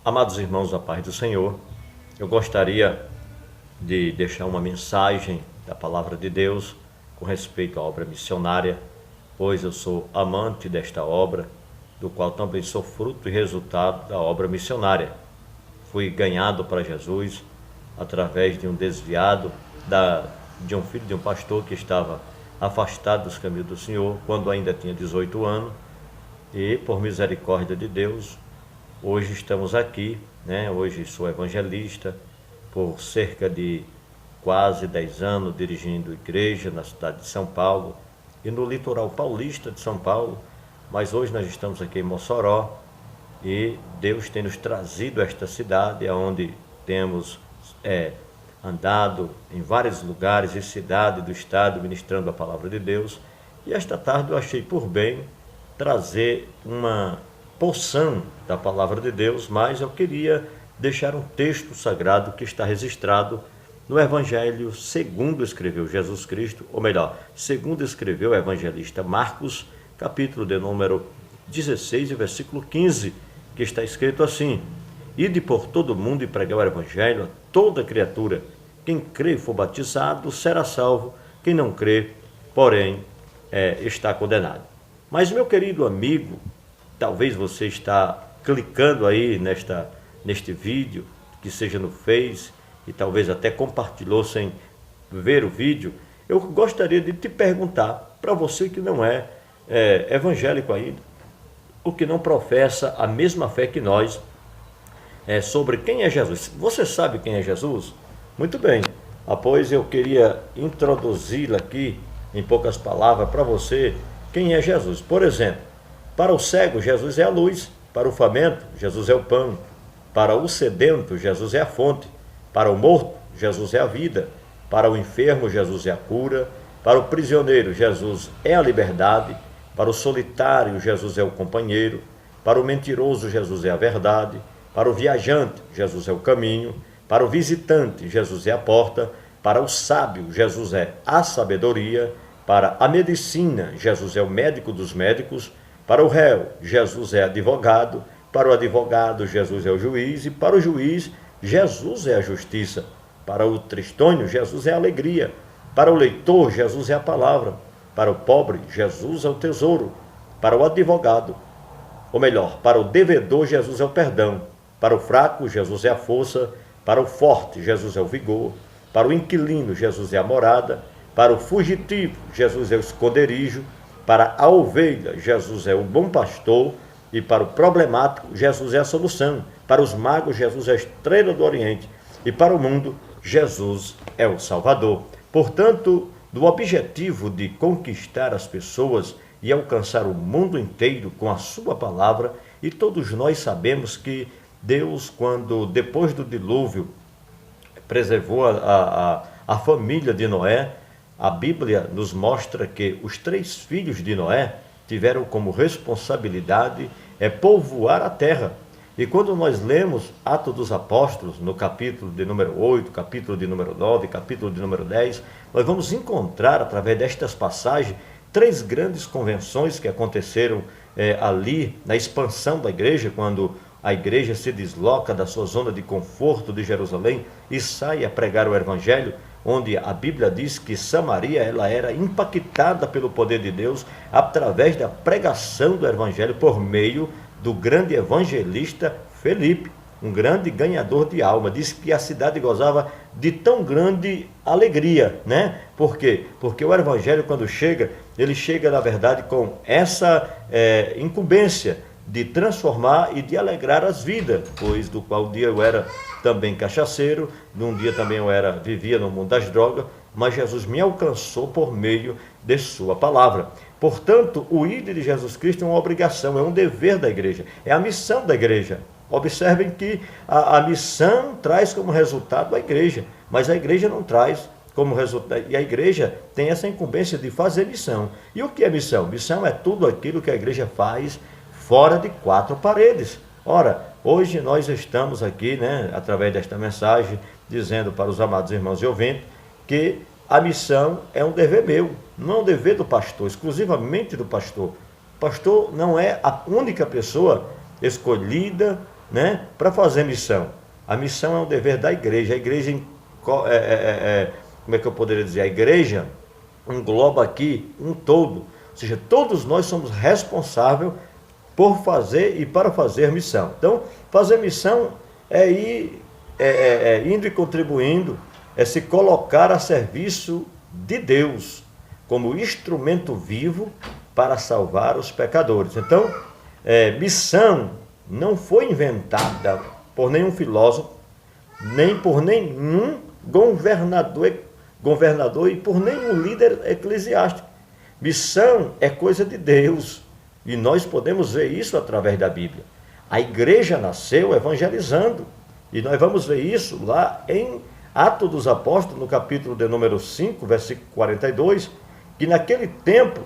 Amados irmãos, a paz do Senhor, eu gostaria de deixar uma mensagem da Palavra de Deus com respeito à obra missionária, pois eu sou amante desta obra, do qual também sou fruto e resultado da obra missionária. Fui ganhado para Jesus através de um desviado, de um filho de um pastor que estava afastado dos caminhos do Senhor, quando ainda tinha 18 anos, e por misericórdia de Deus, hoje estamos aqui, Hoje sou evangelista, por cerca de quase 10 anos dirigindo igreja na cidade de São Paulo e no litoral paulista de São Paulo, mas hoje nós estamos aqui em Mossoró e Deus tem nos trazido a esta cidade, onde temos andado em vários lugares e cidades do estado ministrando a palavra de Deus. E esta tarde eu achei por bem trazer uma porção da palavra de Deus, mas eu queria deixar um texto sagrado que está registrado no Evangelho segundo escreveu Jesus Cristo, ou melhor, segundo escreveu o evangelista Marcos, capítulo de número 16 e versículo 15, que está escrito assim: Ide por todo o mundo e pregai o evangelho a toda criatura. Quem crê e for batizado será salvo, quem não crê, porém, está condenado. Mas, meu querido amigo, talvez você está clicando aí neste vídeo, que seja no Face, e talvez até compartilhou sem ver o vídeo. Eu gostaria de te perguntar, para você que não é evangélico ainda, o que não professa a mesma fé que nós, sobre quem é Jesus. Você sabe quem é Jesus? Muito bem, pois eu queria introduzi-lo aqui, em poucas palavras, para você, quem é Jesus. Por exemplo, para o cego, Jesus é a luz. Para o faminto, Jesus é o pão. Para o sedento, Jesus é a fonte. Para o morto, Jesus é a vida. Para o enfermo, Jesus é a cura. Para o prisioneiro, Jesus é a liberdade. Para o solitário, Jesus é o companheiro. Para o mentiroso, Jesus é a verdade. Para o viajante, Jesus é o caminho. Para o visitante, Jesus é a porta. Para o sábio, Jesus é a sabedoria. Para a medicina, Jesus é o médico dos médicos. Para o réu, Jesus é advogado. Para o advogado, Jesus é o juiz. E para o juiz, Jesus é a justiça. Para o tristonho, Jesus é a alegria. Para o leitor, Jesus é a palavra. Para o pobre, Jesus é o tesouro. Para o advogado, ou melhor, para o devedor, Jesus é o perdão. Para o fraco, Jesus é a força. Para o forte, Jesus é o vigor. Para o inquilino, Jesus é a morada. Para o fugitivo, Jesus é o esconderijo. Para a ovelha, Jesus é o bom pastor. E para o problemático, Jesus é a solução. Para os magos, Jesus é a estrela do Oriente. E para o mundo, Jesus é o Salvador. Portanto, do objetivo de conquistar as pessoas e alcançar o mundo inteiro com a sua palavra, e todos nós sabemos que Deus, quando depois do dilúvio preservou a família de Noé, a Bíblia nos mostra que os 3 filhos de Noé tiveram como responsabilidade povoar a terra. E quando nós lemos Atos dos Apóstolos, no capítulo de número 8, capítulo de número 9, capítulo de número 10, nós vamos encontrar, através destas passagens, 3 grandes convenções que aconteceram ali na expansão da igreja, quando a igreja se desloca da sua zona de conforto de Jerusalém e sai a pregar o evangelho, onde a Bíblia diz que Samaria ela era impactada pelo poder de Deus através da pregação do evangelho por meio do grande evangelista Felipe, um grande ganhador de alma. Diz que a cidade gozava de tão grande alegria, Por quê? Porque o evangelho, quando chega, ele chega, na verdade, com essa incumbência de transformar e de alegrar as vidas, pois do qual um dia eu era também cachaceiro, num dia também vivia no mundo das drogas, mas Jesus me alcançou por meio de sua palavra. Portanto, o ID de Jesus Cristo é uma obrigação, é um dever da igreja, é a missão da igreja. Observem que a missão traz como resultado a igreja, mas a igreja não traz como resultado, e a igreja tem essa incumbência de fazer missão. E o que é missão? Missão é tudo aquilo que a igreja faz fora de 4 paredes. Ora, hoje nós estamos aqui, através desta mensagem, dizendo para os amados irmãos e ouvintes que a missão é um dever meu, não é um dever do pastor, exclusivamente do pastor. O pastor não é a única pessoa escolhida né, para fazer missão. A missão é um dever da igreja. A igreja, como é que eu poderia dizer? A igreja engloba aqui um todo. Ou seja, todos nós somos responsáveis por fazer e para fazer missão. Então, fazer missão é ir indo e contribuindo, é se colocar a serviço de Deus, como instrumento vivo para salvar os pecadores. Então, missão não foi inventada por nenhum filósofo, nem por nenhum governador e por nenhum líder eclesiástico. Missão é coisa de Deus, e nós podemos ver isso através da Bíblia. A igreja nasceu evangelizando, e nós vamos ver isso lá em Atos dos Apóstolos, no capítulo de número 5, versículo 42, que naquele tempo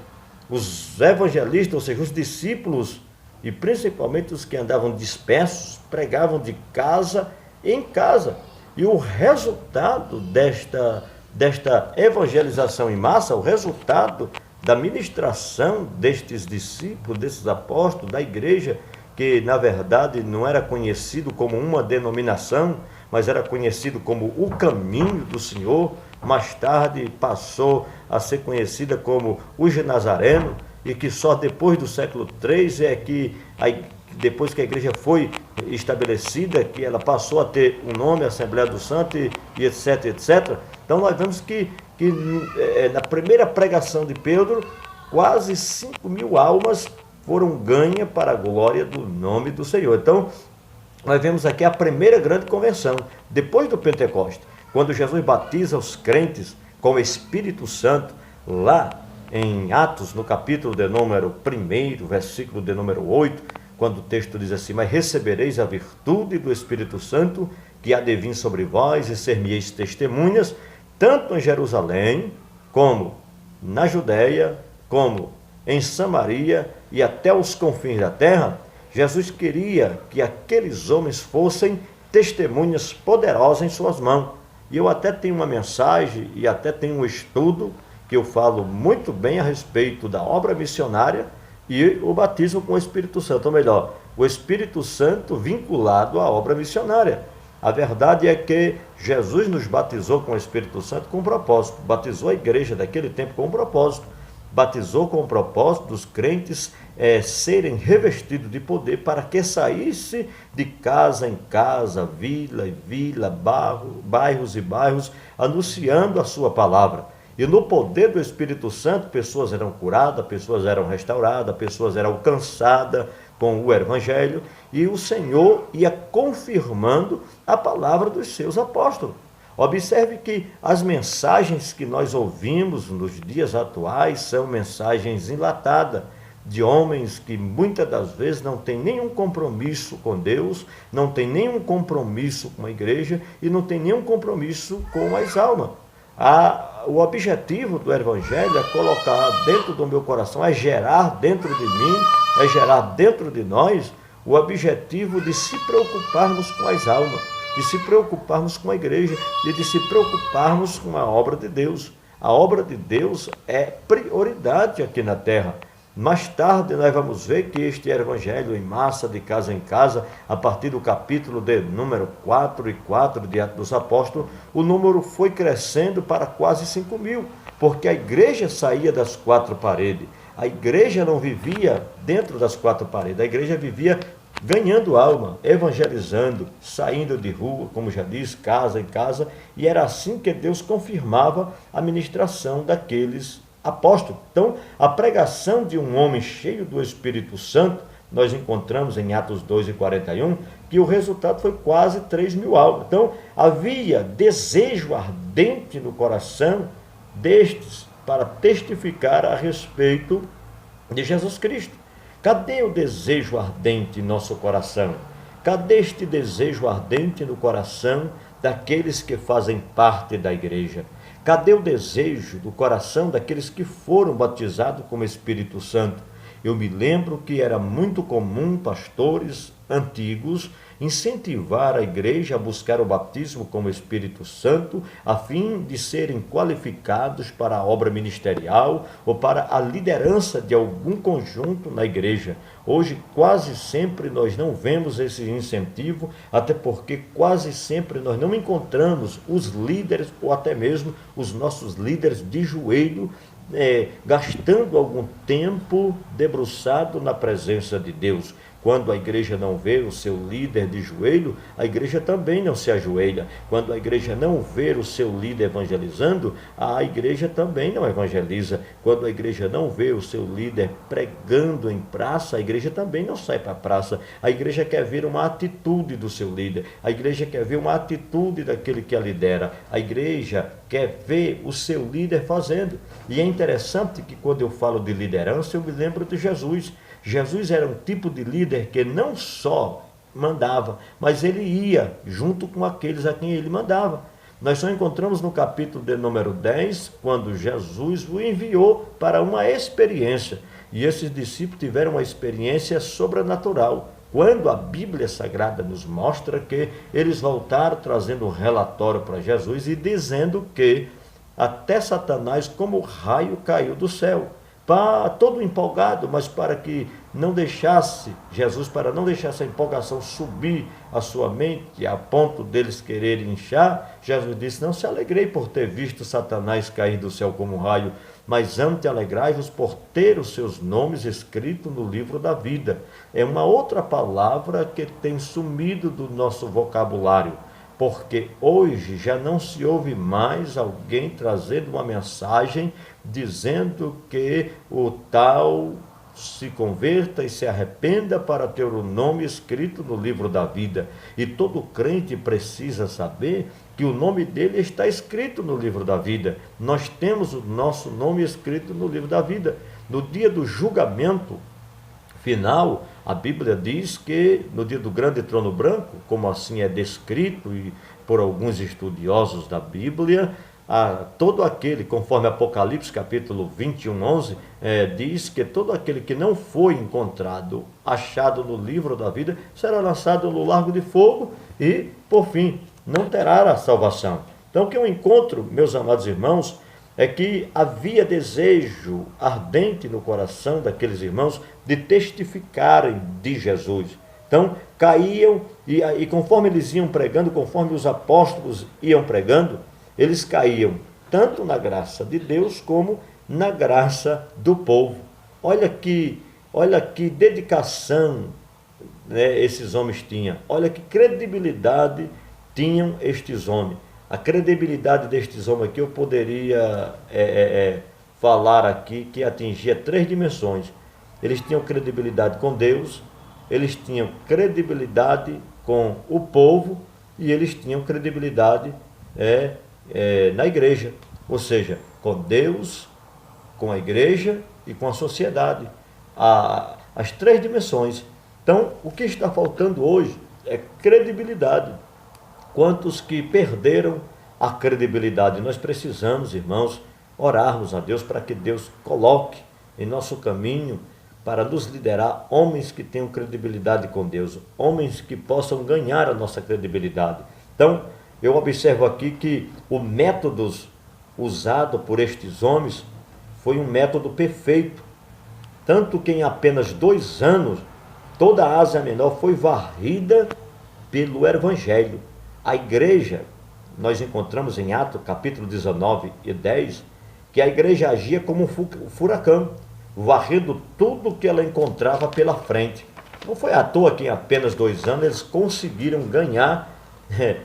os evangelistas, ou seja, os discípulos, e principalmente os que andavam dispersos, pregavam de casa em casa. E o resultado desta evangelização em massa, o resultado da ministração destes discípulos, desses apóstolos, da igreja, que na verdade não era conhecido como uma denominação, mas era conhecido como o caminho do Senhor. Mais tarde passou a ser conhecida como os Nazarenos, e que só depois do século III é que, depois que a igreja foi estabelecida, que ela passou a ter um nome, Assembleia dos Santos, e etc, etc. Então nós vemos que na primeira pregação de Pedro, quase 5.000 almas foram ganhas para a glória do nome do Senhor. Então, nós vemos aqui a primeira grande convenção, depois do Pentecostes, quando Jesus batiza os crentes com o Espírito Santo, lá em Atos, no capítulo de número 1, versículo de número 8, quando o texto diz assim: mas recebereis a virtude do Espírito Santo, que há de vir sobre vós, e ser-me-eis testemunhas, tanto em Jerusalém, como na Judéia, como em Samaria e até os confins da terra. Jesus queria que aqueles homens fossem testemunhas poderosas em suas mãos. E eu até tenho uma mensagem e até tenho um estudo que eu falo muito bem a respeito da obra missionária e o batismo com o Espírito Santo, ou melhor, o Espírito Santo vinculado à obra missionária. A verdade é que Jesus nos batizou com o Espírito Santo com um propósito, batizou a igreja daquele tempo com um propósito, batizou com o propósito dos crentes serem revestidos de poder para que saísse de casa em casa, vila e vila, bairros e bairros, anunciando a sua palavra. E no poder do Espírito Santo, pessoas eram curadas, pessoas eram restauradas, pessoas eram alcançadas com o Evangelho, e o Senhor ia confirmando a palavra dos seus apóstolos. Observe que as mensagens que nós ouvimos nos dias atuais são mensagens enlatadas, de homens que muitas das vezes não têm nenhum compromisso com Deus, não têm nenhum compromisso com a igreja e não têm nenhum compromisso com as almas. O objetivo do Evangelho é colocar dentro do meu coração, é gerar dentro de mim, é gerar dentro de nós o objetivo de se preocuparmos com as almas, de se preocuparmos com a igreja e de se preocuparmos com a obra de Deus. A obra de Deus é prioridade aqui na terra. Mais tarde nós vamos ver que este Evangelho em massa, de casa em casa, a partir do capítulo de número 4 e 4 de Atos dos Apóstolos, o número foi crescendo para quase 5.000, porque a igreja saía das quatro paredes. A igreja não vivia dentro das quatro paredes, a igreja vivia ganhando alma, evangelizando, saindo de rua, como já disse, casa em casa, e era assim que Deus confirmava a ministração daqueles apóstolos. Então, a pregação de um homem cheio do Espírito Santo, nós encontramos em Atos 2 e 41, que o resultado foi quase 3.000 almas. Então, havia desejo ardente no coração destes para testificar a respeito de Jesus Cristo. Cadê o desejo ardente em nosso coração? Cadê este desejo ardente no coração daqueles que fazem parte da igreja? Cadê o desejo do coração daqueles que foram batizados com o Espírito Santo? Eu me lembro que era muito comum pastores antigos incentivar a igreja a buscar o batismo com o Espírito Santo, a fim de serem qualificados para a obra ministerial ou para a liderança de algum conjunto na igreja. Hoje, quase sempre nós não vemos esse incentivo, até porque quase sempre nós não encontramos os líderes ou até mesmo os nossos líderes de joelho, gastando algum tempo debruçado na presença de Deus. Quando a igreja não vê o seu líder de joelho, a igreja também não se ajoelha. Quando a igreja não vê o seu líder evangelizando, a igreja também não evangeliza. Quando a igreja não vê o seu líder pregando em praça, a igreja também não sai para a praça. A igreja quer ver uma atitude do seu líder. A igreja quer ver uma atitude daquele que a lidera. A igreja quer ver o seu líder fazendo. E é interessante que quando eu falo de liderança, eu me lembro de Jesus. Jesus era um tipo de líder que não só mandava, mas ele ia junto com aqueles a quem ele mandava. Nós só encontramos no capítulo de número 10, quando Jesus o enviou para uma experiência. E esses discípulos tiveram uma experiência sobrenatural. Quando a Bíblia Sagrada nos mostra que eles voltaram trazendo um relatório para Jesus e dizendo que até Satanás, como raio, caiu do céu. Todo empolgado, mas para que não deixasse, Jesus, para não deixar essa empolgação subir a sua mente, a ponto deles quererem inchar, Jesus disse: não se alegrei por ter visto Satanás cair do céu como um raio, mas antes alegrai-vos por ter os seus nomes escritos no livro da vida. É uma outra palavra que tem sumido do nosso vocabulário, porque hoje já não se ouve mais alguém trazendo uma mensagem dizendo que o tal se converta e se arrependa para ter o nome escrito no livro da vida. E todo crente precisa saber que o nome dele está escrito no livro da vida. Nós temos o nosso nome escrito no livro da vida. No dia do julgamento final, a Bíblia diz que no dia do grande trono branco, como assim é descrito e por alguns estudiosos da Bíblia, todo aquele, conforme Apocalipse capítulo 21, 11, diz que todo aquele que não foi encontrado, achado no livro da vida, será lançado no lago de fogo e, por fim, não terá a salvação. Então, o que eu encontro, meus amados irmãos, é que havia desejo ardente no coração daqueles irmãos de testificarem de Jesus. Então, caíam e conforme eles iam pregando, conforme os apóstolos iam pregando, eles caíam tanto na graça de Deus como na graça do povo. Olha que dedicação, né, esses homens tinham. Olha que credibilidade tinham estes homens. A credibilidade destes homens aqui eu poderia falar aqui que atingia 3 dimensões. Eles tinham credibilidade com Deus, eles tinham credibilidade com o povo e eles tinham credibilidade na igreja. Ou seja, com Deus, com a igreja e com a sociedade. As 3 dimensões. Então, o que está faltando hoje é credibilidade. Quantos que perderam a credibilidade? Nós precisamos, irmãos, orarmos a Deus para que Deus coloque em nosso caminho para nos liderar homens que tenham credibilidade com Deus, homens que possam ganhar a nossa credibilidade. Então, eu observo aqui que o método usado por estes homens foi um método perfeito, tanto que em apenas 2 anos toda a Ásia Menor foi varrida pelo Evangelho. A igreja, nós encontramos em Atos capítulo 19 e 10, que a igreja agia como um furacão, varrendo tudo que ela encontrava pela frente. Não foi à toa que em apenas 2 anos eles conseguiram ganhar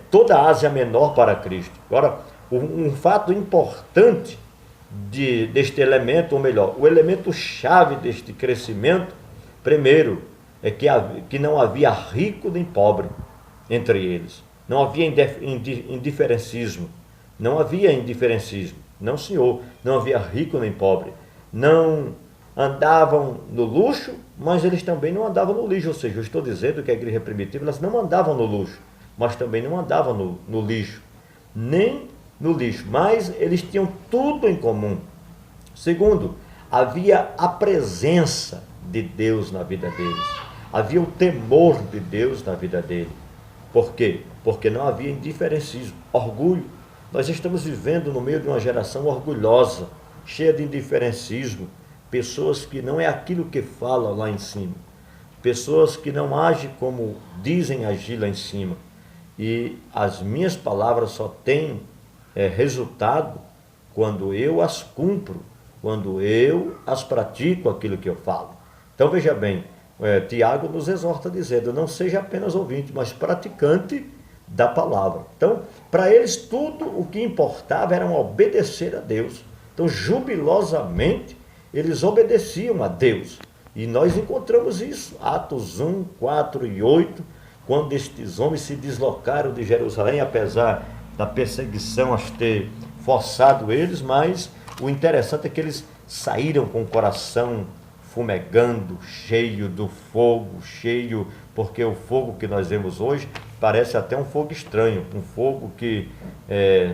toda a Ásia Menor para Cristo. Agora, um fato importante deste elemento, ou melhor, o elemento chave deste crescimento, primeiro, é que não havia rico nem pobre entre eles. Não havia indiferencismo. Não havia indiferencismo. Não, senhor. Não havia rico nem pobre. Não andavam no luxo, mas eles também não andavam no lixo. Ou seja, eu estou dizendo que a igreja primitiva, elas não andavam no luxo, mas também não andavam no lixo. Nem no lixo. Mas eles tinham tudo em comum. Segundo, havia a presença de Deus na vida deles. Havia o temor de Deus na vida dele. Por quê? Porque não havia indiferencismo, orgulho. Nós estamos vivendo no meio de uma geração orgulhosa, cheia de indiferencismo, pessoas que não é aquilo que falam lá em cima, pessoas que não agem como dizem agir lá em cima. E as minhas palavras só têm resultado quando eu as cumpro, quando eu as pratico aquilo que eu falo. Então veja bem, Tiago nos exorta dizendo, não seja apenas ouvinte, mas praticante da palavra. Então, para eles tudo o que importava era obedecer a Deus. Então, jubilosamente, eles obedeciam a Deus. E nós encontramos isso, Atos 1, 4 e 8, quando estes homens se deslocaram de Jerusalém, apesar da perseguição as ter forçado eles, mas o interessante é que eles saíram com o coração fumegando, cheio do fogo, cheio, porque o fogo que nós vemos hoje parece até um fogo estranho, um fogo que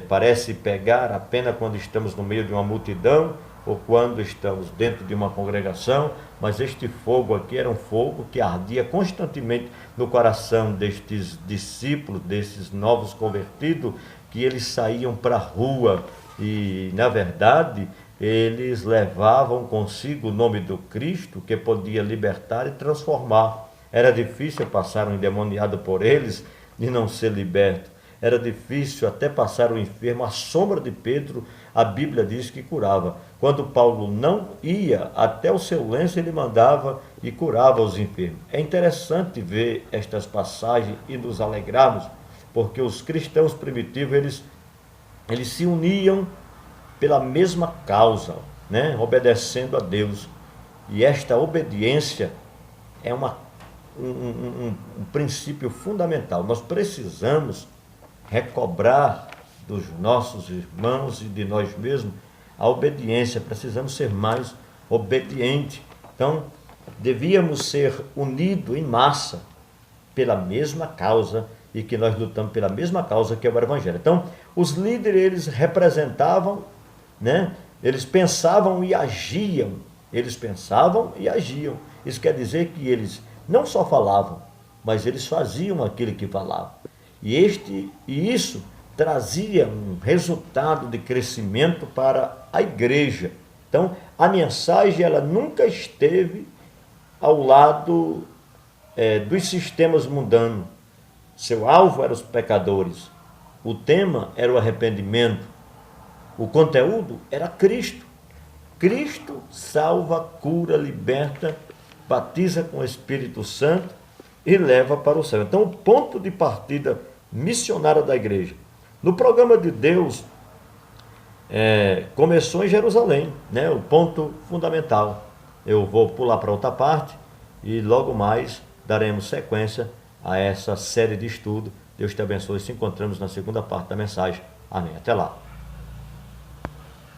parece pegar apenas quando estamos no meio de uma multidão ou quando estamos dentro de uma congregação, mas este fogo aqui era um fogo que ardia constantemente no coração destes discípulos, desses novos convertidos, que eles saíam para a rua e, na verdade, eles levavam consigo o nome do Cristo, que podia libertar e transformar. Era difícil passar um endemoniado por eles e não ser liberto. Era difícil até passar o enfermo. À sombra de Pedro, a Bíblia diz que curava. Quando Paulo não ia até o seu lenço, ele mandava e curava os enfermos. É interessante ver estas passagens e nos alegrarmos, porque os cristãos primitivos, eles se uniam pela mesma causa, né? Obedecendo a Deus. E esta obediência é um princípio fundamental. Nós precisamos recobrar dos nossos irmãos e de nós mesmos a obediência, precisamos ser mais obedientes. Então, devíamos ser unidos em massa pela mesma causa, e que nós lutamos pela mesma causa, que é o Evangelho. Então, os líderes, eles representavam, né? Eles pensavam e agiam. Eles pensavam e agiam. Isso quer dizer que eles não só falavam, mas eles faziam aquilo que falavam. E isso trazia um resultado de crescimento para a igreja. Então, a mensagem, ela nunca esteve ao lado dos sistemas mundanos. Seu alvo eram os pecadores. O tema era o arrependimento. O conteúdo era Cristo. Cristo salva, cura, liberta, batiza com o Espírito Santo e leva para o céu. Então, o ponto de partida missionário da igreja, no programa de Deus, começou em Jerusalém, né? O ponto fundamental. Eu vou pular para outra parte e logo mais daremos sequência a essa série de estudo. Deus te abençoe. Se encontramos na segunda parte da mensagem. Amém. Até lá.